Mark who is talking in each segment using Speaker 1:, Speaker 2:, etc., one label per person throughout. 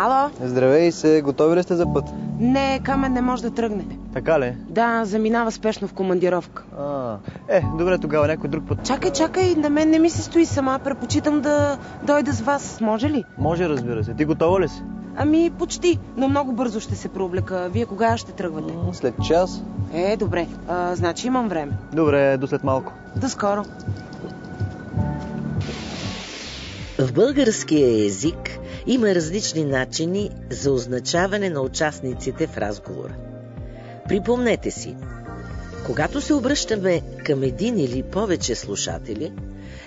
Speaker 1: Ало?
Speaker 2: Здравей се, готови ли сте за път?
Speaker 1: Не, Камен не може да тръгне.
Speaker 2: Така ли?
Speaker 1: Да, заминава спешно в командировка.
Speaker 2: Добре тогава, някой друг път.
Speaker 1: Чакай, на мен не ми се стои сама. Предпочитам да дойда с вас. Може ли?
Speaker 2: Може, разбира се. Ти готова ли си?
Speaker 1: Ами, почти, но много бързо ще се прооблека. Вие кога ще тръгвате?
Speaker 2: След час.
Speaker 1: Добре. Значи имам време.
Speaker 2: Добре, до след малко.
Speaker 1: До скоро.
Speaker 3: В българския език има различни начини за означаване на участниците в разговора. Припомнете си, когато се обръщаме към един или повече слушатели,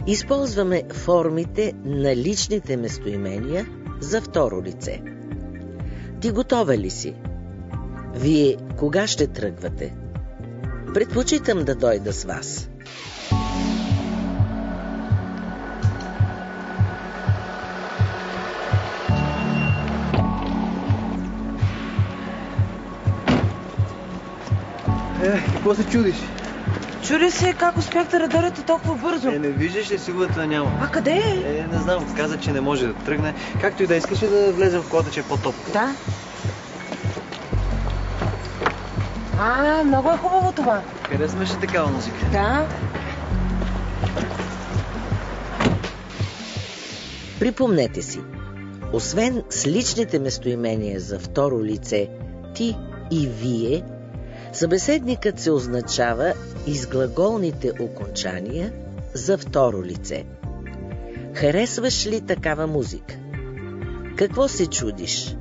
Speaker 3: използваме формите на личните местоимения за второ лице. Ти готова ли си? Вие кога ще тръгвате? Предпочитам да дойда с вас.
Speaker 2: Какво се чудиш?
Speaker 1: Чуди се как успяхте да дойдете толкова бързо.
Speaker 2: Не виждаш ли, сигурата няма.
Speaker 1: А къде е?
Speaker 2: Не знам, каза, че не може да тръгне. Както и да искаш да влезем в колата, че е по-топло.
Speaker 1: Да. Много е хубаво това.
Speaker 2: Къде смеше такава музика?
Speaker 1: Да.
Speaker 3: Припомнете си, освен с личните местоимения за второ лице ти и вие, събеседникът се означава и с глаголните окончания за второ лице. Харесваш ли такава музика? Какво се чудиш?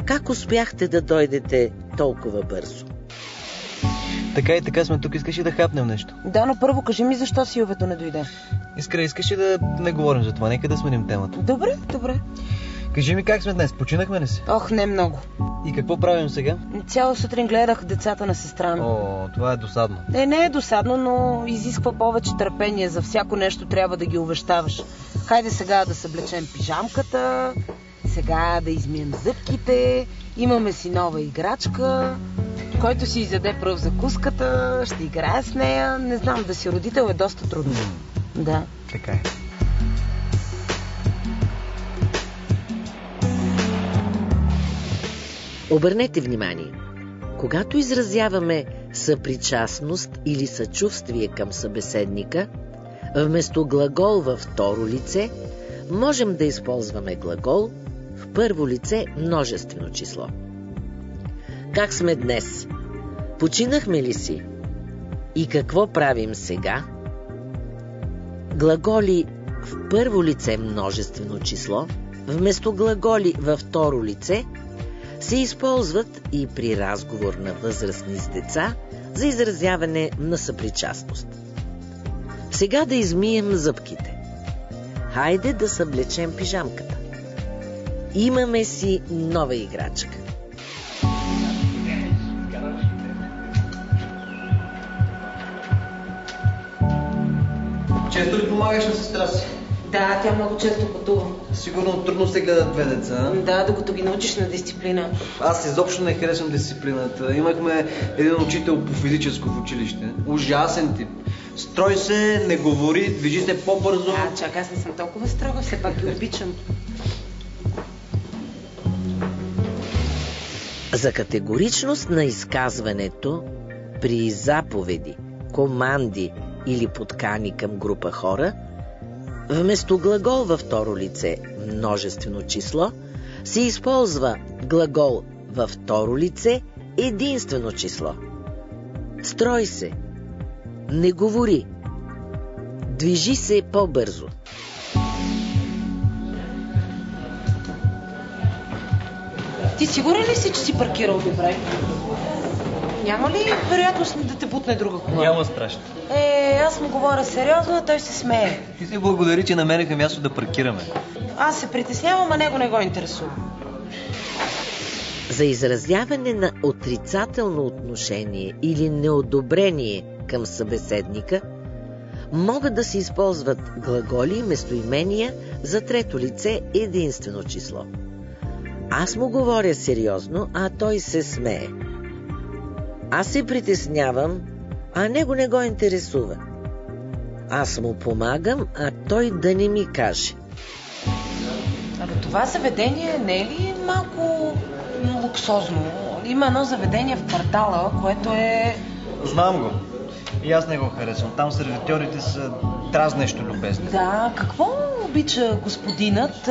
Speaker 3: Как успяхте да дойдете толкова бързо?
Speaker 2: Така и така сме тук. Искаш ли да хапнем нещо?
Speaker 1: Да, но първо кажи ми защо Силвето не дойде.
Speaker 2: Искра, искаш ли да не говорим за това? Нека да сменим темата.
Speaker 1: Добре.
Speaker 2: Кажи ми как сме днес? Починахме ли се?
Speaker 1: Ох, не много.
Speaker 2: И какво правим сега?
Speaker 1: Цяла сутрин гледах децата на сестра ми.
Speaker 2: Това е досадно.
Speaker 1: Не е досадно, но изисква повече търпение. За всяко нещо трябва да ги увещаваш. Хайде сега да съблечем пижамката, сега да измием зъбките, имаме си нова играчка, който си изяде пръв закуската, ще играе с нея. Не знам, да си родител е доста трудно. Да.
Speaker 2: Така е.
Speaker 3: Обърнете внимание, когато изразяваме съпричастност или съчувствие към събеседника, вместо глагол във второ лице, можем да използваме глагол в първо лице множествено число. Как сме днес? Починахме ли си? И какво правим сега? Глаголи в първо лице множествено число, вместо глаголи във второ лице, се използват и при разговор на възрастни с деца за изразяване на съпричастност. Сега да измием зъбките. Хайде да съблечем пижамката. Имаме си нова играчка.
Speaker 2: Често ли помагаш на сестра си?
Speaker 1: Да, тя много често пътува.
Speaker 2: Сигурно трудно се гледат две деца.
Speaker 1: Да, докато ги научиш на дисциплина.
Speaker 2: Аз изобщо не харесвам дисциплината. Имахме един учител по физическо в училище. Ужасен тип. Строй се, не говори, движи се по-бързо.
Speaker 1: Чакай, аз не съм толкова строга, все пак ги обичам.
Speaker 3: За категоричност на изказването при заповеди, команди или подкани към група хора, вместо глагол във второ лице множествено число, се използва глагол във второ лице единствено число. Строй се, не говори, движи се по-бързо.
Speaker 1: Ти сигурен ли си, че си паркирал добре? Няма ли вероятност да те бутне друга кола?
Speaker 2: Няма страшно.
Speaker 1: Аз му говоря сериозно, а той се смее.
Speaker 2: Ти се благодари, че намериха място да паркираме.
Speaker 1: Аз се притеснявам, а него не го интересува.
Speaker 3: За изразяване на отрицателно отношение или неодобрение към събеседника могат да се използват глаголи и местоимения за трето лице единствено число. Аз му говоря сериозно, а той се смее. Аз се притеснявам, а него не го интересува. Аз му помагам, а той да не ми каже.
Speaker 1: това заведение не е ли малко луксозно? Има едно заведение в квартала, което е...
Speaker 2: Знам го. И аз не го харесвам. Там сервитьорите са дразнещо любезни.
Speaker 1: Да, какво обича господинът?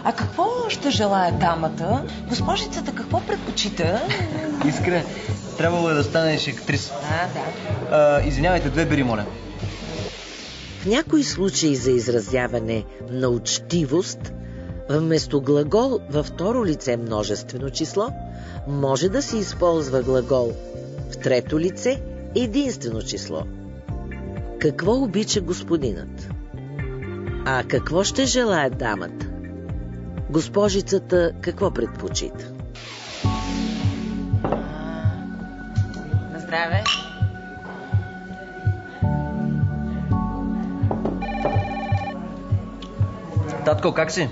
Speaker 1: А какво ще желая дамата? Госпожицата какво предпочита?
Speaker 2: Искре, трябвало е да станеш актриса.
Speaker 1: Да.
Speaker 2: Извинявайте, 2 бири, моля.
Speaker 3: В някои случаи за изразяване на учтивост, вместо глагол във второ лице множествено число, може да се използва глагол в трето лице единствено число. Какво обича господинът? А какво ще желае дамата? Госпожицата какво предпочита?
Speaker 1: На здраве.
Speaker 2: Татко, как си?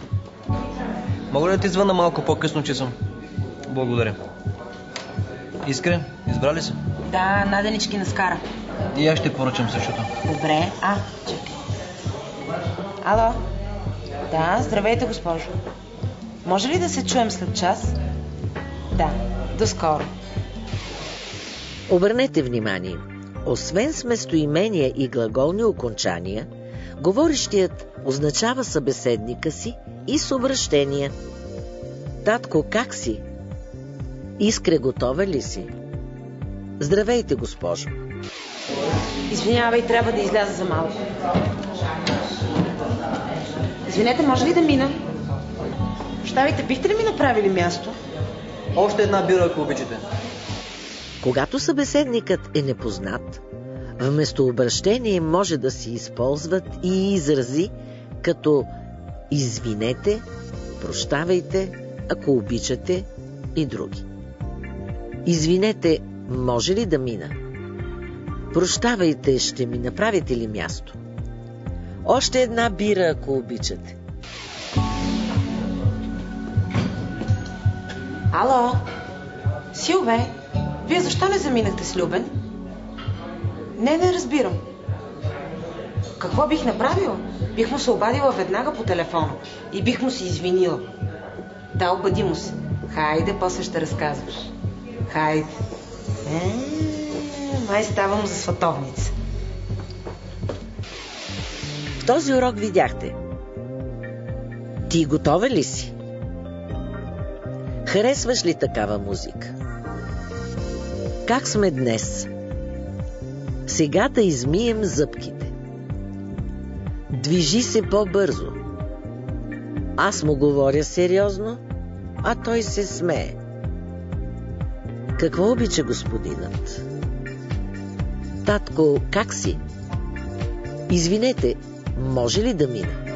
Speaker 2: Мога ли да ти звъна малко по-късно, че съм? Благодаря. Искре, избрали се?
Speaker 1: Да, наденички на скара.
Speaker 2: И аз ще поръчам същото.
Speaker 1: Добре. Чакай. Ало? Да, здравейте, госпожо. Може ли да се чуем след час? Да, до скоро.
Speaker 3: Обърнете внимание, освен с местоимения и глаголни окончания, говорещият означава събеседника си и с обращения. Татко, как си? Искре, готова ли си? Здравейте, госпожо.
Speaker 1: Извинявай, трябва да изляза за малко. Извинете, може ли да мина? Щавайте, бихте ли ми направили място?
Speaker 2: Още една бира, ако обичате.
Speaker 3: Когато събеседникът е непознат, вместо обращение може да се използват и изрази като извинете, прощавайте, ако обичате и други. Извинете, може ли да мина? Прощавайте, ще ми направите ли място? Още една бира, ако обичате.
Speaker 1: Ало? Силве, вие защо не заминахте с Любен? Не разбирам. Какво бих направила? Бих му се обадила веднага по телефона и бих му се извинила. Да, обади му се. Хайде, после ще разказваш. Хайде. Май ставам за сватовница.
Speaker 3: В този урок видяхте. Ти готова ли си? Харесваш ли такава музика? Как сме днес? Сега да измием зъбките. Движи се по-бързо. Аз му говоря сериозно, а той се смее. Какво обича господинът? Татко, как си? Извинете, може ли да мина?